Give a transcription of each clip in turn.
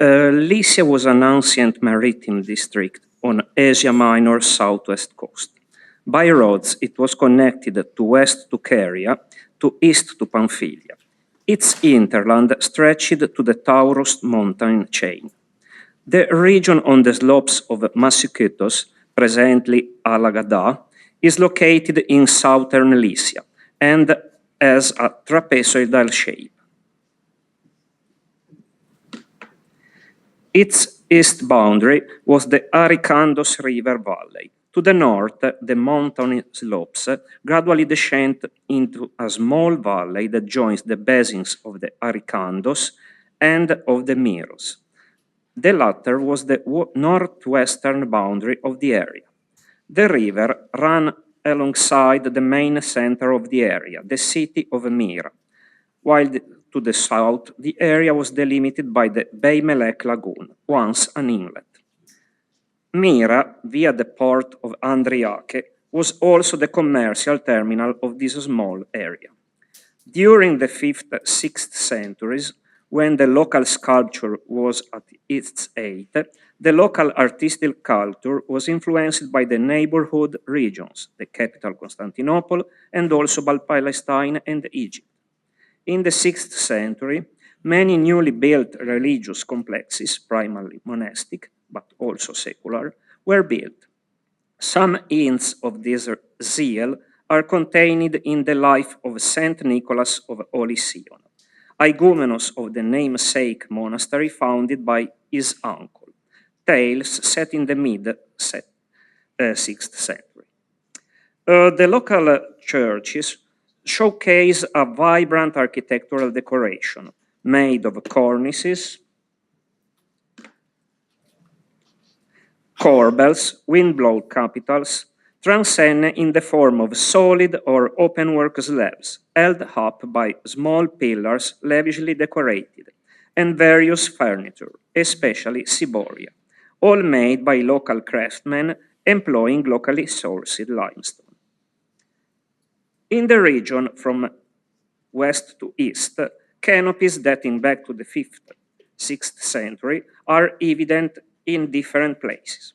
Lycia was an ancient maritime district on Asia Minor's southwest coast. By roads, it was connected to west to Caria, to east to Pamphylia. Its hinterland stretched to the Taurus mountain chain. The region on the slopes of Massikytos, presently Alagada, is located in southern Lycia and has a trapezoidal shape. Its east boundary was the Aricandos River Valley. To the north, the mountain slopes gradually descend into a small valley that joins the basins of the Aricandos and of the Miros. The latter was the northwestern boundary of the area. The river ran alongside the main center of the area, the city of Myra, while to the south, the area was delimited by the Beimelek Lagoon, once an inlet. Myra, via the port of Andriake, was also the commercial terminal of this small area. During the 5th, 6th centuries, when the local sculpture was at its height, the local artistic culture was influenced by the neighborhood regions, the capital Constantinople, and also by Palestine and Egypt. In the 6th century, many newly built religious complexes, primarily monastic, but also secular, were built. Some hints of this zeal are contained in the life of Saint Nicholas of Olysion, igumenos of the namesake monastery founded by his uncle, tales set in the mid-6th century. The local churches showcase a vibrant architectural decoration made of cornices, corbels, wind-blown capitals, transcend in the form of solid or open-work slabs held up by small pillars lavishly decorated, and various furniture, especially ciboria, all made by local craftsmen employing locally sourced limestone. In the region from west to east, canopies dating back to the 5th, 6th century are evident in different places.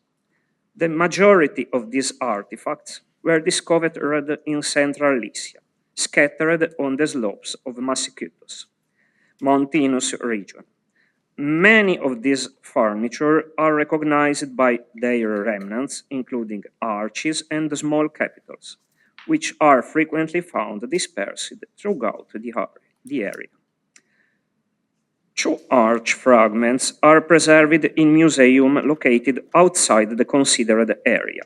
The majority of these artifacts were discovered in central Lycia, scattered on the slopes of Massikytos, mountainous region. Many of these furniture are recognized by their remnants, including arches and small capitals, which are frequently found dispersed throughout the area. Two arch fragments are preserved in museum located outside the considered area.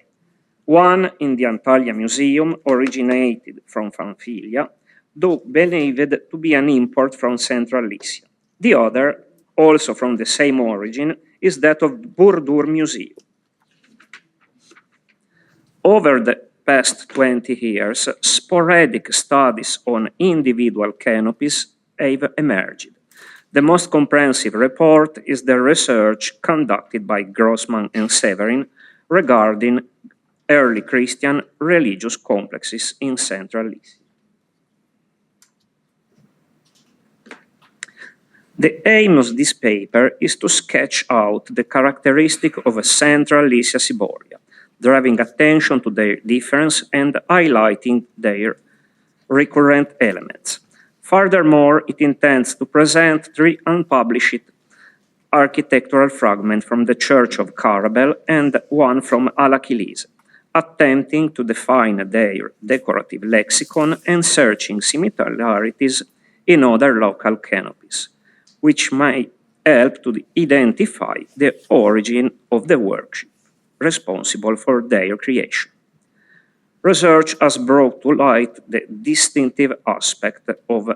One in the Antalya Museum originated from Pamphylia, though believed to be an import from central Lycia. The other, also from the same origin, is that of Burdur Museum. Over the past 20 years, sporadic studies on individual canopies have emerged. The most comprehensive report is the research conducted by Grossman and Severin regarding early Christian religious complexes in Central Lycia. The aim of this paper is to sketch out the characteristic of a Central Lycia Ciboria, drawing attention to their difference and highlighting their recurrent elements. Furthermore, it intends to present 3 unpublished architectural fragments from the Church of Carabel and 1 from Alakilise, attempting to define their decorative lexicon and searching similarities in other local canopies, which may help to identify the origin of the worship responsible for their creation. Research has brought to light the distinctive aspect of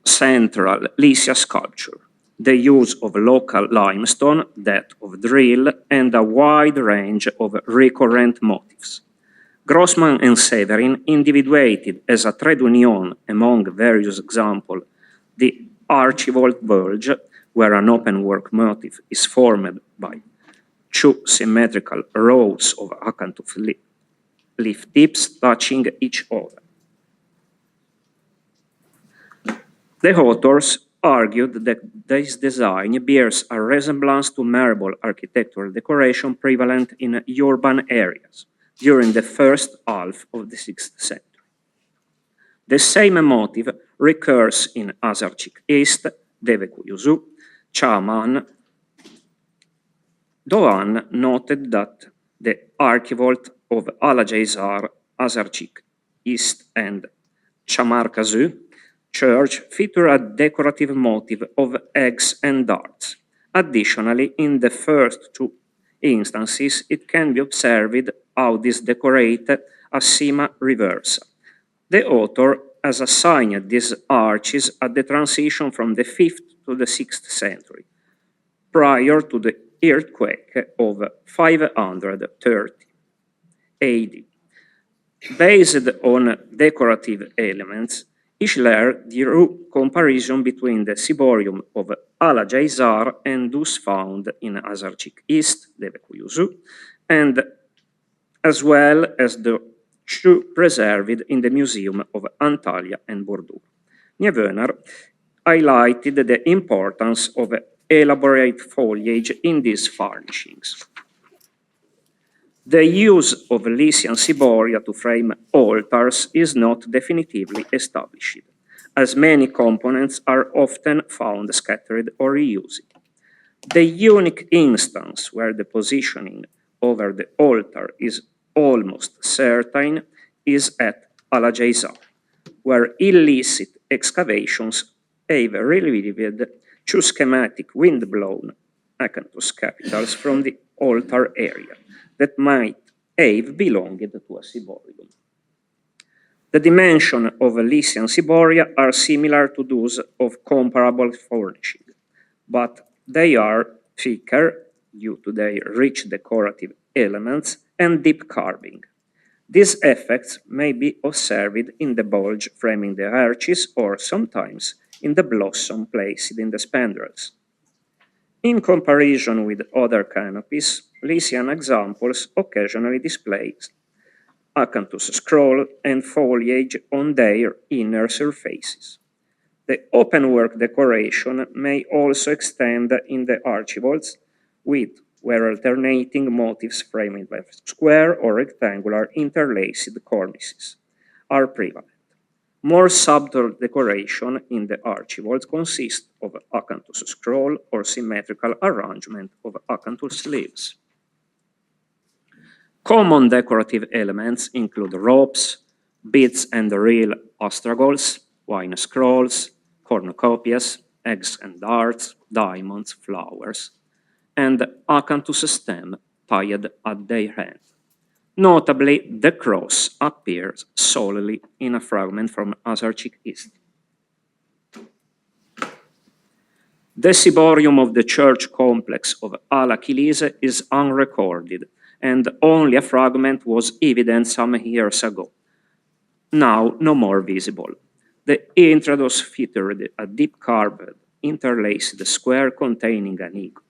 Central Lycia sculpture, the use of local limestone, that of drill, and a wide range of recurrent motifs. Grossman and Severin individuated as a trade union among various examples the archivolt bulge, where an open-work motif is formed by 2 symmetrical rows of acanthus leaf tips touching each other. The authors argued that this design bears a resemblance to marble architectural decoration prevalent in urban areas during the first half of the 6th century. The same motive recurs in Azarchik East, Devekuyuzu, Chaman. Doan noted that the archivolt of Alajaizar, Azarchik East and Chamarkazu church feature a decorative motif of eggs and darts. Additionally, in the first two instances, it can be observed how this decorate a sima reversal. The author has assigned these arches at the transition from the 5th to the 6th century, prior to the earthquake of 530 AD. Based on decorative elements, Ischler drew comparison between the ciborium of Alajaizar and those found in Azarchik East, Devekuyuzu, and as well as the two preserved in the Museum of Antalya and Bordeaux. Niewöhner highlighted the importance of elaborate foliage in these furnishings. The use of Lycian ciboria to frame altars is not definitively established, as many components are often found scattered or reused. The unique instance where the positioning over the altar is almost certain is at Alajaizar, where illicit excavations have revealed two schematic wind-blown acanthus capitals from the altar area that might have belonged to a ciborium. The dimensions of Lycian ciboria are similar to those of comparable furnishing, but they are thicker due to their rich decorative elements and deep carving. These effects may be observed in the bulge framing the arches or sometimes in the blossom placed in the spandrels. In comparison with other canopies, Lycian examples occasionally display acanthus scroll and foliage on their inner surfaces. The openwork decoration may also extend in the archivolts, where alternating motifs framed by square or rectangular interlaced cornices are prevalent. More subtle decoration in the archivolts consists of acanthus scroll or symmetrical arrangement of acanthus leaves. Common decorative elements include ropes, beads and real astragals, wine scrolls, cornucopias, eggs and darts, diamonds, flowers, and acanthus stem tied at their end. Notably, the cross appears solely in a fragment from Azarchik East. The ciborium of the church complex of Ala Kilise is unrecorded, and only a fragment was evident some years ago, now no more visible. The introdos featured a deep carved, interlaced square containing an eagle.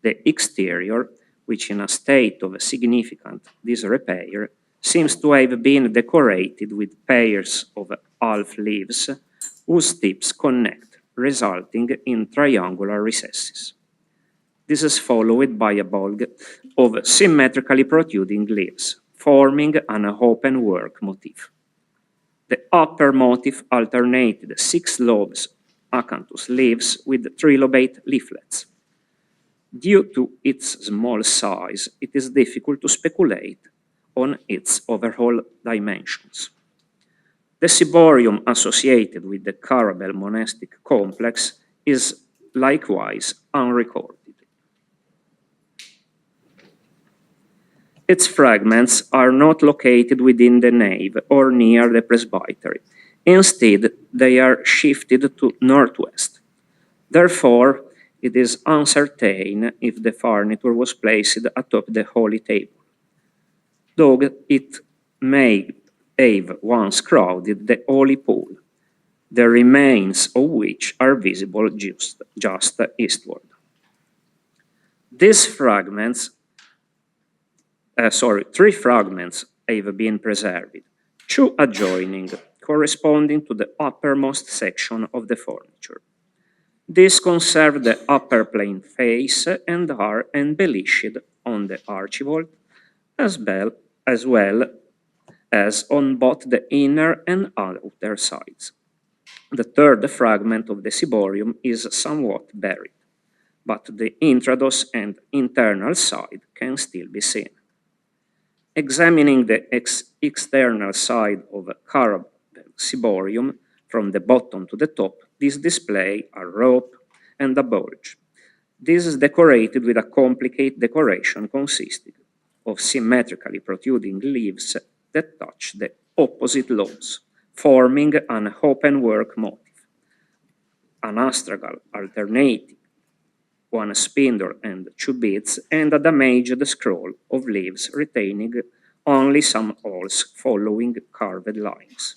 The exterior, which in a state of significant disrepair, seems to have been decorated with pairs of half leaves whose tips connect, resulting in triangular recesses. This is followed by a bulk of symmetrically protruding leaves, forming an open work motif. The upper motif alternated 6 lobes acanthus leaves with trilobate leaflets. Due to its small size, it is difficult to speculate on its overall dimensions. The ciborium associated with the Carabel monastic complex is likewise unrecorded. Its fragments are not located within the nave or near the presbytery. Instead, they are shifted to northwest. Therefore, it is uncertain if the furniture was placed atop the holy table, though it may have once crowded the holy pool, the remains of which are visible just eastward. These fragments, three fragments have been preserved, 2 adjoining, corresponding to the uppermost section of the furniture. These conserve the upper plane face and are embellished on the archivolt as well as on both the inner and outer sides. The third fragment of the ciborium is somewhat buried, but the intrados and internal side can still be seen. Examining the external side of a carved ciborium from the bottom to the top, this display a rope and a bulge. This is decorated with a complicated decoration consisting of symmetrically protruding leaves that touch the opposite lobes, forming an open-work motif. An astragal alternating one spindle and two beads, and a damaged scroll of leaves retaining only some holes following carved lines.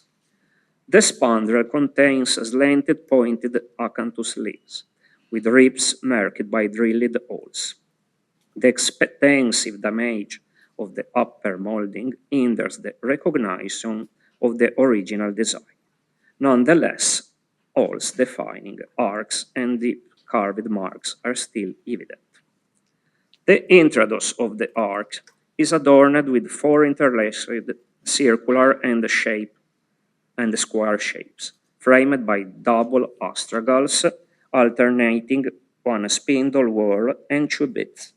The spandrel contains slanted pointed acanthus leaves, with ribs marked by drilled holes. The extensive damage of the upper molding hinders the recognition of the original design. Nonetheless, holes defining arcs and deep carved marks are still evident. The intrados of the arch is adorned with 4 interlaced circular and square shapes, framed by double astragals alternating one spindle whorl and 2 beads.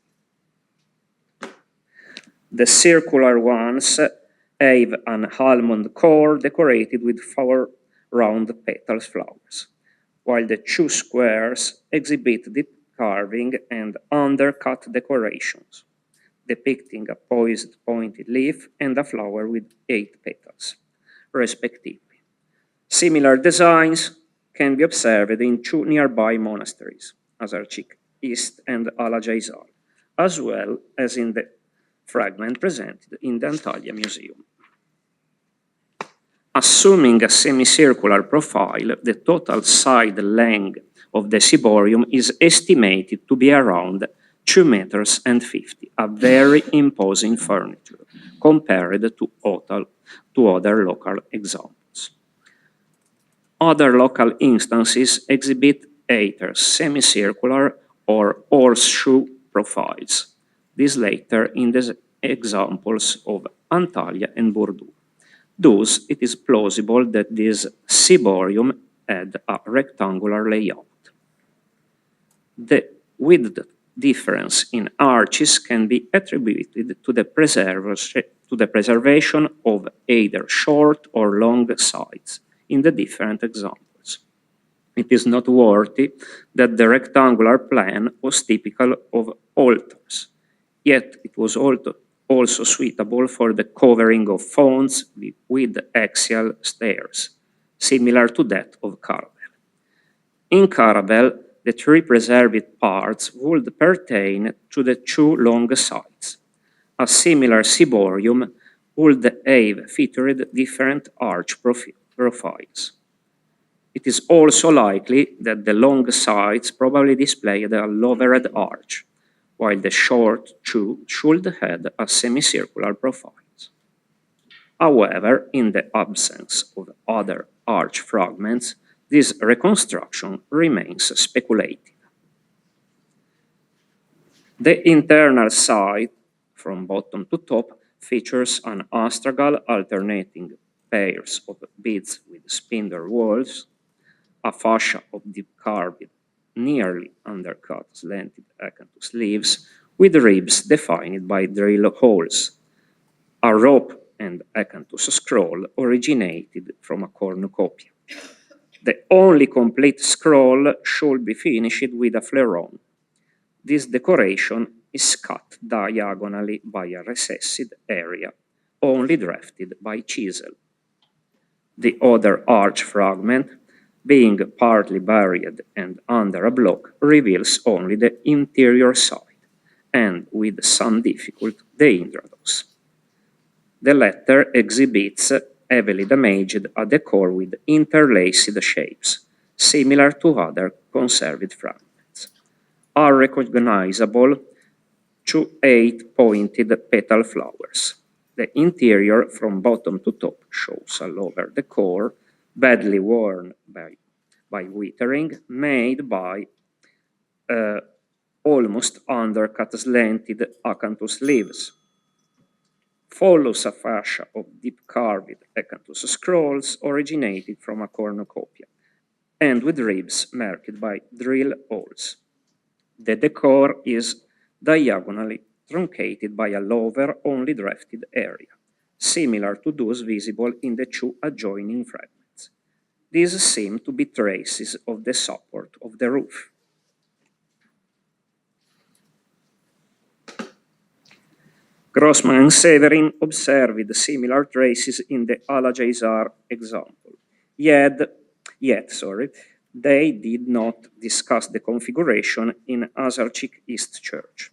The circular ones have an almond core decorated with 4 round petal flowers, while the 2 squares exhibit deep carving and undercut decorations, depicting a poised pointed leaf and a flower with 8 petals, respectively. Similar designs can be observed in 2 nearby monasteries, Azarchik East and Alajaizal, as well as in the fragment presented in the Antalya Museum. Assuming a semicircular profile, the total side length of the ciborium is estimated to be around 2 meters and 50, a very imposing furniture compared to other local examples. Other local instances exhibit either semicircular or horseshoe profiles, these later in the examples of Antalya and Bordeaux. Thus, it is plausible that this ciborium had a rectangular layout. The width difference in arches can be attributed to the preservation of either short or long sides in the different examples. It is noteworthy that the rectangular plan was typical of altars, yet it was also suitable for the covering of fonts with axial stairs, similar to that of Caravelle. In Caravelle, the 3 preserved parts would pertain to the 2 long sides. A similar ciborium would have featured different arch profiles. It is also likely that the long sides probably displayed a lowered arch, while the short 2 should have a semicircular profiles. However, in the absence of other arch fragments, this reconstruction remains speculative. The internal side, from bottom to top, features an astragal alternating pairs of beads with spindle whorls, a fascia of deep carved, nearly undercut slanted acanthus leaves with ribs defined by drill holes, a rope and acanthus scroll originated from a cornucopia. The only complete scroll should be finished with a fleuron. This decoration is cut diagonally by a recessed area, only drafted by chisel. The other arch fragment, being partly buried and under a block, reveals only the interior side, and with some difficulty the intrados. The latter exhibits heavily damaged a decor with interlaced shapes, similar to other conserved fragments. Are recognizable 2 8-pointed petal flowers. The interior from bottom to top shows a lower decor, badly worn by by withering, made by almost undercut slanted acanthus leaves. Follows a fascia of deep-carved acanthus scrolls originated from a cornucopia, and with ribs marked by drill holes. The decor is diagonally truncated by a lower, only drafted area, similar to those visible in the two adjoining fragments. These seem to be traces of the support of the roof. Grossman and Severin observed similar traces in the Al-Jaizar example, yet they did not discuss the configuration in Azarchik East Church.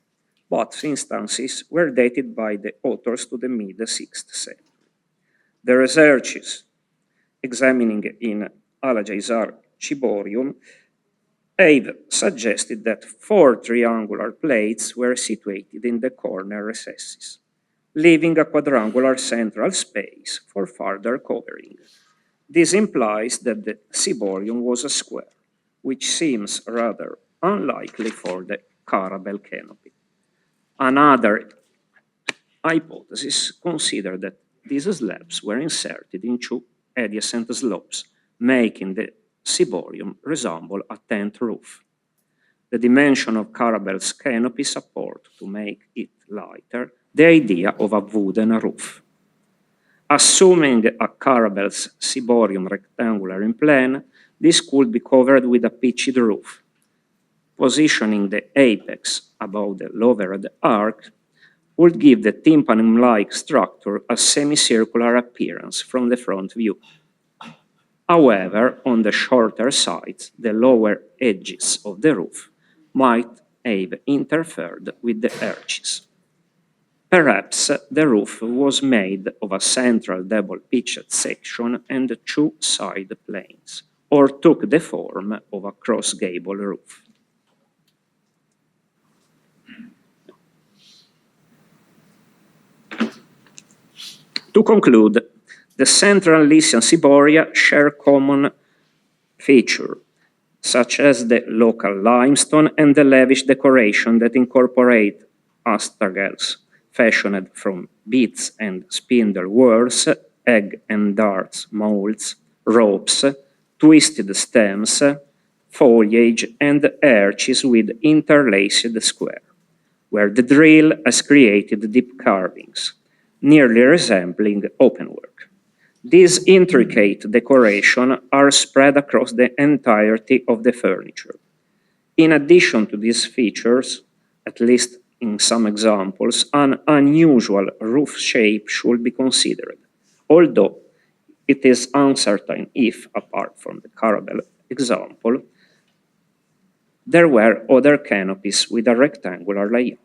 Both instances were dated by the authors to the mid-6th century. The researches examining in Al-Jaizar Ciborium have suggested that 4 triangular plates were situated in the corner recesses, leaving a quadrangular central space for further covering. This implies that the ciborium was a square, which seems rather unlikely for the caravelle canopy. Another hypothesis considered that these slabs were inserted into adjacent slopes, making the ciborium resemble a tent roof. The dimension of caravelle's canopy support, to make it lighter, the idea of a wooden roof. Assuming a caravelle's ciborium rectangular in plan, this could be covered with a pitched roof. Positioning the apex above the lowered arc would give the tympanum-like structure a semicircular appearance from the front view. However, on the shorter sides, the lower edges of the roof might have interfered with the arches. Perhaps the roof was made of a central double-pitched section and 2 side planes, or took the form of a cross-gable roof. To conclude, the Central Lycian Ciboria share common features, such as the local limestone and the lavish decoration that incorporate astragals fashioned from beads and spindle whorls, egg and darts molds, ropes, twisted stems, foliage, and arches with interlaced square, where the drill has created deep carvings, nearly resembling openwork. These intricate decorations are spread across the entirety of the furniture. In addition to these features, at least in some examples, an unusual roof shape should be considered, although it is uncertain if, apart from the caravelle example, there were other canopies with a rectangular layout.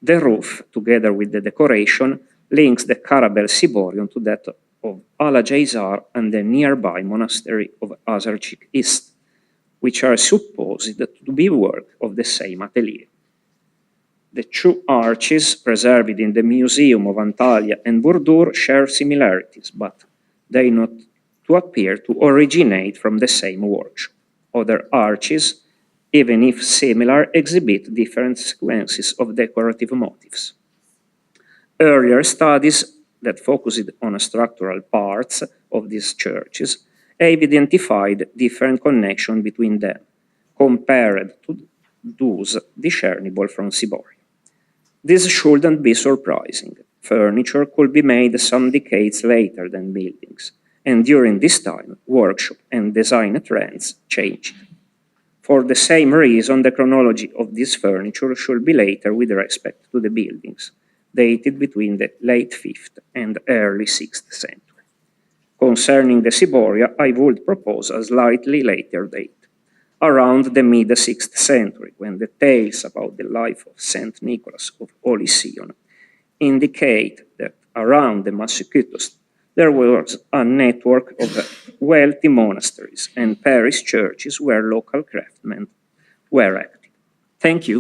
The roof, together with the decoration, links the caravelle ciborium to that of Al-Jaizar and the nearby monastery of Azarchik East, which are supposed to be work of the same atelier. The 2 arches preserved in the Museum of Antalya and Burdur share similarities, but they not to appear to originate from the same workshop. Other arches, even if similar, exhibit different sequences of decorative motifs. Earlier studies that focused on structural parts of these churches have identified different connections between them, compared to those discernible from Ciboria. This shouldn't be surprising. Furniture could be made some decades later than buildings, and during this time, workshop and design trends changed. For the same reason, the chronology of this furniture should be later with respect to the buildings, dated between the late 5th and early 6th century. Concerning the Ciboria, I would propose a slightly later date, around the mid-6th century, when the tales about the life of Saint Nicholas of Holy Sion indicate that around the Massikytos there was a network of wealthy monasteries and parish churches where local craftsmen were active. Thank you.